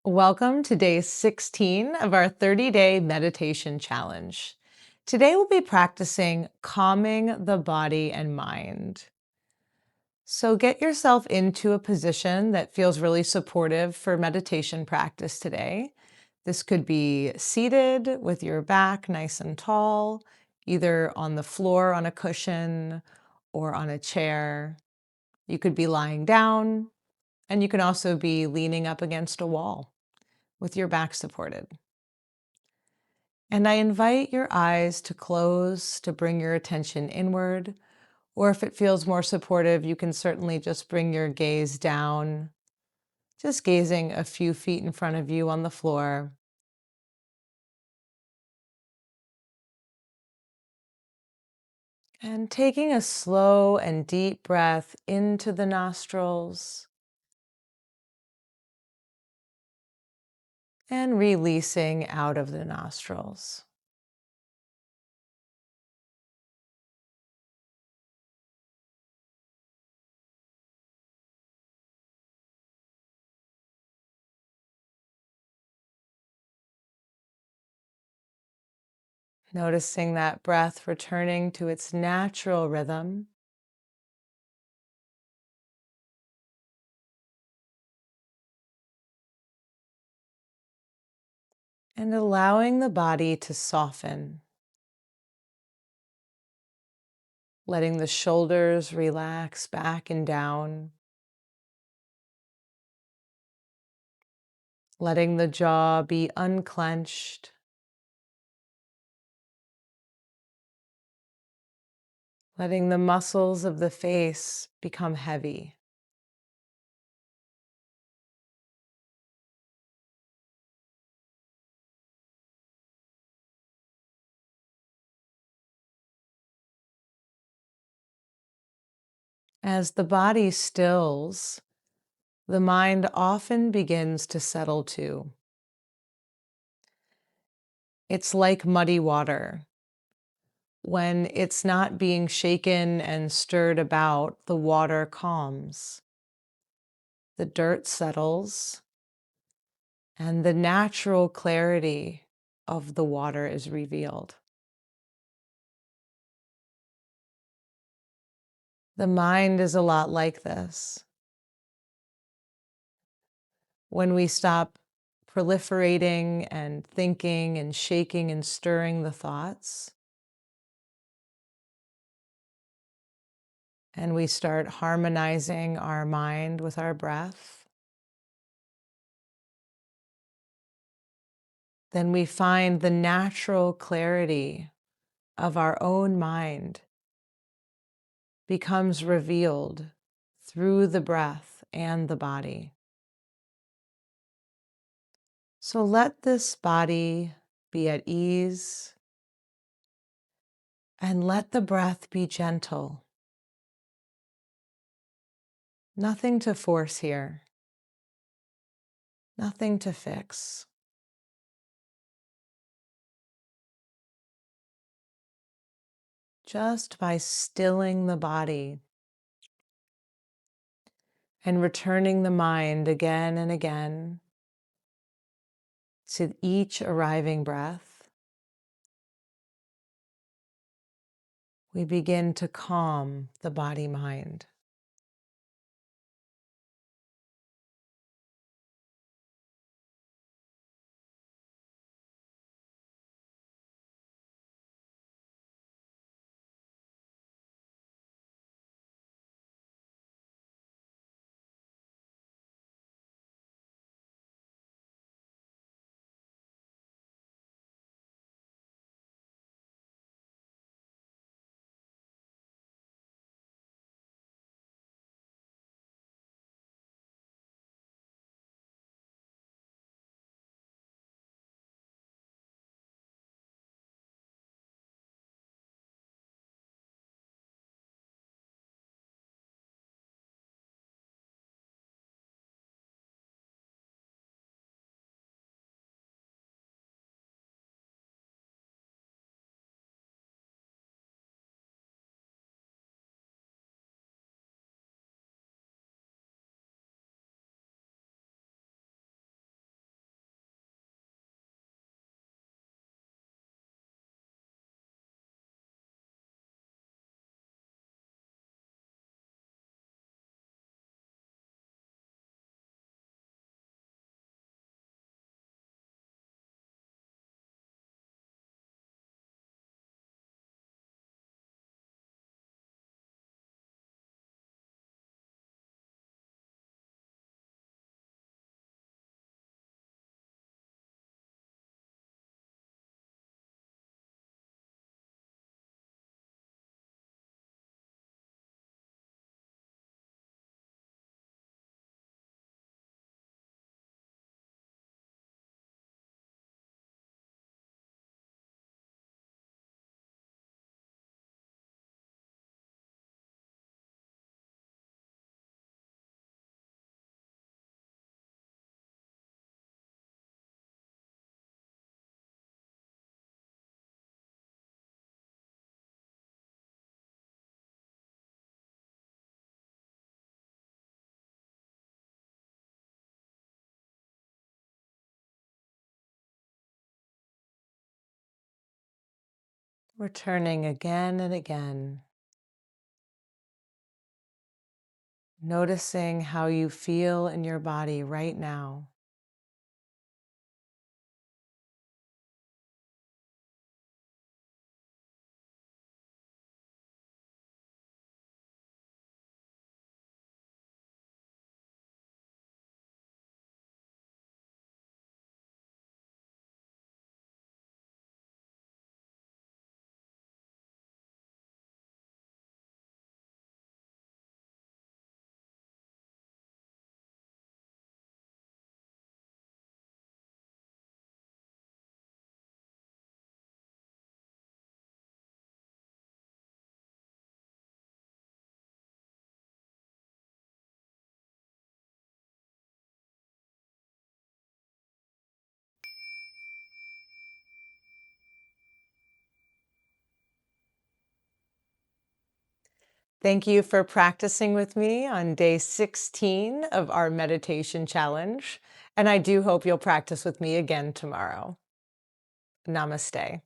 Welcome to day 16 of our 30-day meditation challenge. Today we'll be practicing calming the body and mind. So get yourself into a position that feels really supportive for meditation practice today. This could be seated with your back nice and tall, either on the floor on a cushion or on a chair. You could be lying down, and you can also be leaning up against a wall with your back supported. And I invite your eyes to close to bring your attention inward, or if it feels more supportive, you can certainly just bring your gaze down, just gazing a few feet in front of you on the floor. And taking a slow and deep breath into the nostrils and releasing out of the nostrils. Noticing that breath returning to its natural rhythm. And allowing the body to soften, letting the shoulders relax back and down, letting the jaw be unclenched, letting the muscles of the face become heavy. As the body stills, the mind often begins to settle too. It's like muddy water. When it's not being shaken and stirred about, the water calms. The dirt settles, and the natural clarity of the water is revealed. The mind is a lot like this. When we stop proliferating and thinking and shaking and stirring the thoughts, and we start harmonizing our mind with our breath, then we find the natural clarity of our own mind becomes revealed through the breath and the body. So let this body be at ease and let the breath be gentle. Nothing to force here, nothing to fix. Just by stilling the body and returning the mind again and again to each arriving breath, we begin to calm the body-mind. Returning again and again, noticing how you feel in your body right now. Thank you for practicing with me on day 16 of our meditation challenge. And I do hope you'll practice with me again tomorrow. Namaste.